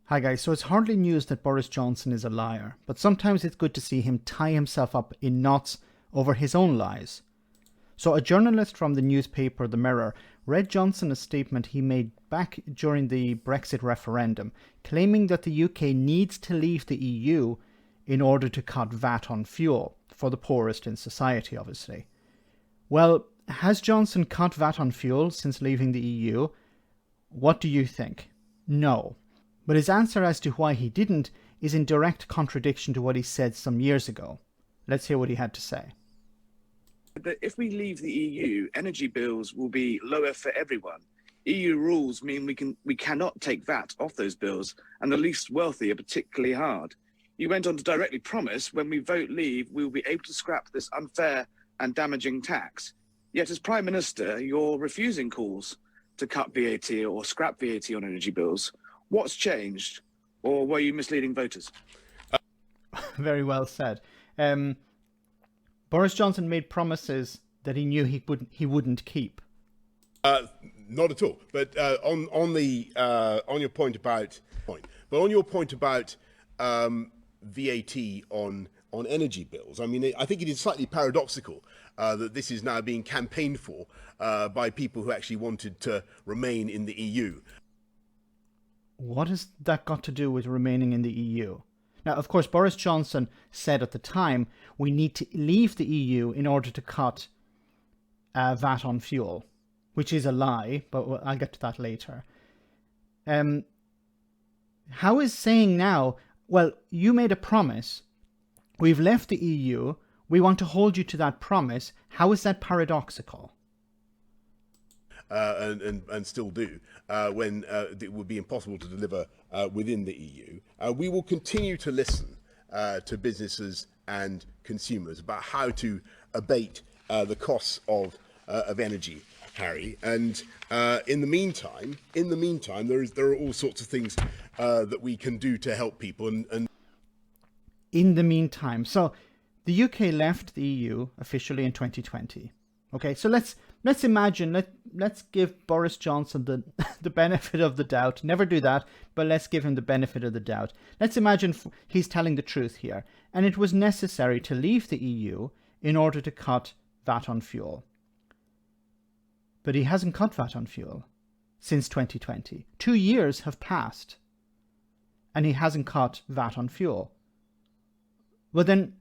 Hi guys, so it's hardly news that Boris Johnson is a liar, but sometimes it's good to see him tie himself up in knots over his own lies. So a journalist from the newspaper The Mirror read Johnson a statement he made back during the Brexit referendum, claiming that the UK needs to leave the EU in order to cut VAT on fuel, for the poorest in society obviously. Well, has Johnson cut VAT on fuel since leaving the EU? What do you think? No. But his answer as to why he didn't is in direct contradiction to what he said some years ago. Let's hear what he had to say. That if we leave the EU, energy bills will be lower for everyone. EU rules mean we cannot take VAT off those bills, and the least wealthy are particularly hard. You went on to directly promise when we vote leave, we will be able to scrap this unfair and damaging tax. Yet as Prime Minister, you're refusing calls to cut VAT or scrap VAT on energy bills. What's changed, or were you misleading voters? Very well said. Boris Johnson made promises that he knew he wouldn't keep. Not at all. But on your point about VAT on energy bills, I mean, I think it is slightly paradoxical that this is now being campaigned for by people who actually wanted to remain in the EU. What has that got to do with remaining in the EU? Now, of course, Boris Johnson said at the time, we need to leave the EU in order to cut VAT on fuel, which is a lie, but I'll get to that later. How is saying now, well, you made a promise, we've left the EU, we want to hold you to that promise, how is that paradoxical? And still do, when it would be impossible to deliver within the EU. We will continue to listen to businesses and consumers about how to abate the costs of energy, Harry. And in the meantime, there are all sorts of things that we can do to help people. And in the meantime, so the UK left the EU officially in 2020. Okay, so let's imagine, let's give Boris Johnson the benefit of the doubt. Never do that, but let's give him the benefit of the doubt. Let's imagine he's telling the truth here, and it was necessary to leave the EU in order to cut VAT on fuel. But he hasn't cut VAT on fuel since 2020. 2 years have passed, and he hasn't cut VAT on fuel. Well then,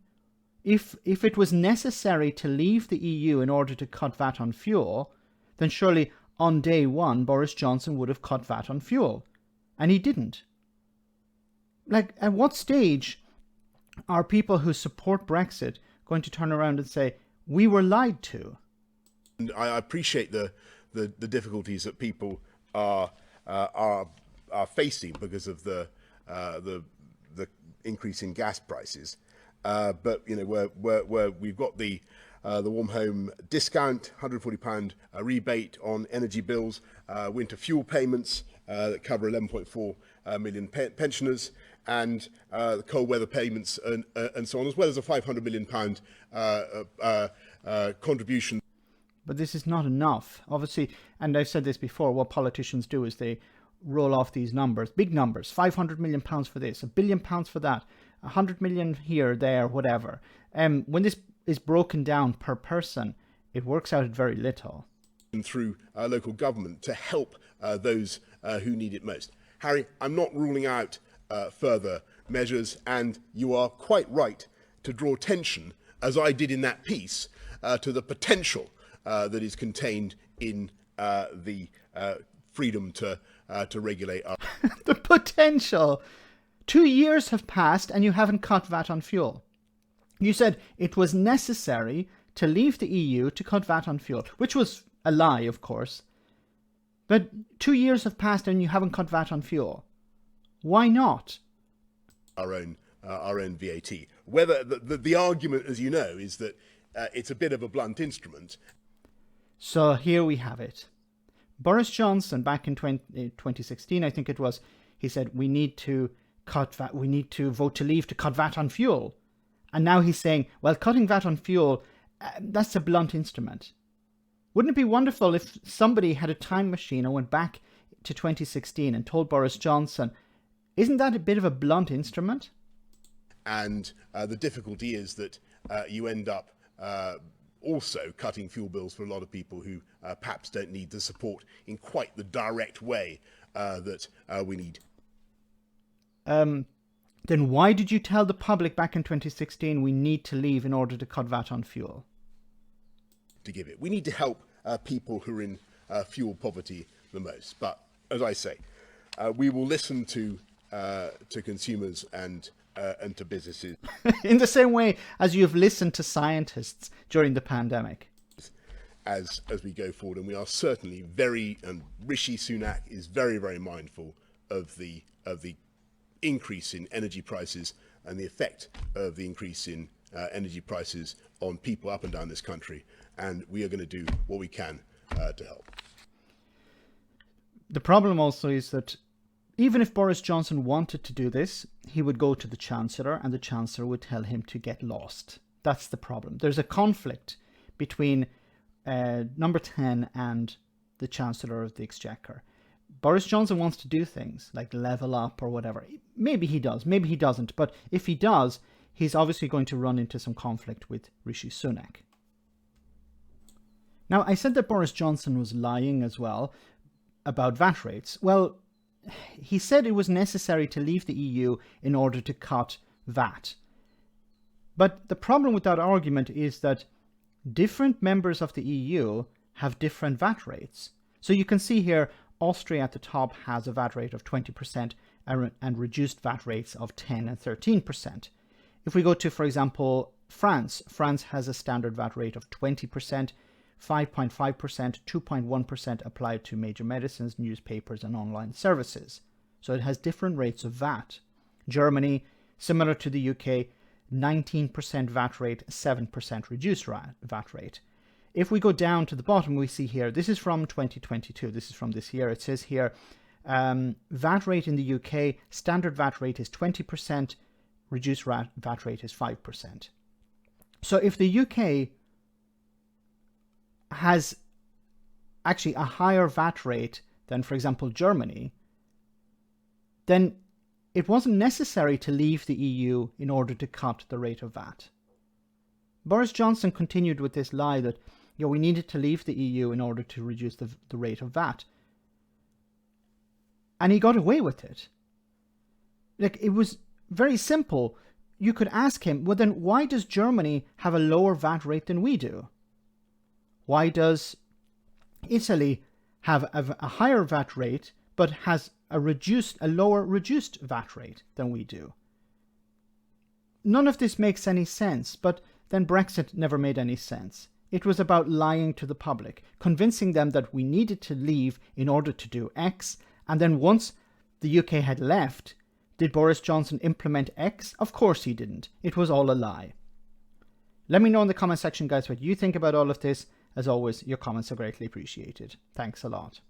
if it was necessary to leave the EU in order to cut VAT on fuel, then surely on day one Boris Johnson would have cut VAT on fuel. And he didn't. Like, at what stage are people who support Brexit going to turn around and say, we were lied to? And I appreciate the difficulties that people are facing because of the increase in gas prices. But you know, where we've got the warm home discount, £140 rebate on energy bills, winter fuel payments that cover 11.4 million pensioners, and the cold weather payments and so on, as well as a £500 million contribution. But this is not enough, obviously. And I've said this before, what politicians do is they roll off these numbers, big numbers, £500 million for this, £1 billion for that, 100 million here, there, whatever. When this is broken down per person, it works out at very little. Through local government to help those who need it most. Harry, I'm not ruling out further measures, and you are quite right to draw attention, as I did in that piece, to the potential that is contained in the freedom to regulate our... The potential! 2 years have passed and you haven't cut VAT on fuel. You said it was necessary to leave the EU to cut VAT on fuel, which was a lie, of course. But 2 years have passed and you haven't cut VAT on fuel. Why not? Our own VAT. Whether the argument, as you know, is that it's a bit of a blunt instrument. So here we have it. Boris Johnson, back in 2016, I think it was, he said, we need to cut VAT, we need to vote to leave to cut VAT on fuel. And now he's saying, well, cutting VAT on fuel, that's a blunt instrument. Wouldn't it be wonderful if somebody had a time machine and went back to 2016 and told Boris Johnson, Isn't that a bit of a blunt instrument? And the difficulty is that you end up also cutting fuel bills for a lot of people who perhaps don't need the support in quite the direct way that we need. Then why did you tell the public back in 2016 we need to leave in order to cut VAT on fuel? To give it. We need to help people who are in fuel poverty the most. But as I say, we will listen to consumers and to businesses. In the same way as you have listened to scientists during the pandemic. As we go forward, and we are certainly and Rishi Sunak is very, very mindful of the increase in energy prices and the effect of the increase in energy prices on people up and down this country, and we are going to do what we can to help. The problem also is that even if Boris Johnson wanted to do this, he would go to the Chancellor and the Chancellor would tell him to get lost. That's the problem. There's a conflict between number 10 and the Chancellor of the Exchequer. Boris Johnson wants to do things like level up or whatever. Maybe he does, maybe he doesn't. But if he does, he's obviously going to run into some conflict with Rishi Sunak. Now, I said that Boris Johnson was lying as well about VAT rates. Well, he said it was necessary to leave the EU in order to cut VAT. But the problem with that argument is that different members of the EU have different VAT rates. So you can see here, Austria at the top has a VAT rate of 20% and reduced VAT rates of 10 and 13%. If we go to, for example, France has a standard VAT rate of 20%, 5.5%, 2.1% applied to major medicines, newspapers, and online services. So it has different rates of VAT. Germany, similar to the UK, 19% VAT rate, 7% reduced VAT rate. If we go down to the bottom, we see here, this is from 2022, this is from this year. It says here, VAT rate in the UK, standard VAT rate is 20%, reduced VAT rate is 5%. So if the UK has actually a higher VAT rate than, for example, Germany, then it wasn't necessary to leave the EU in order to cut the rate of VAT. Boris Johnson continued with this lie that we needed to leave the EU in order to reduce the rate of VAT. And he got away with it. Like, it was very simple. You could ask him, well then why does Germany have a lower VAT rate than we do? Why does Italy have a higher VAT rate but has a lower reduced VAT rate than we do? None of this makes any sense, but then Brexit never made any sense. It was about lying to the public, convincing them that we needed to leave in order to do X, and then once the UK had left, did Boris Johnson implement X? Of course he didn't. It was all a lie. Let me know in the comment section, guys, what you think about all of this. As always, your comments are greatly appreciated. Thanks a lot.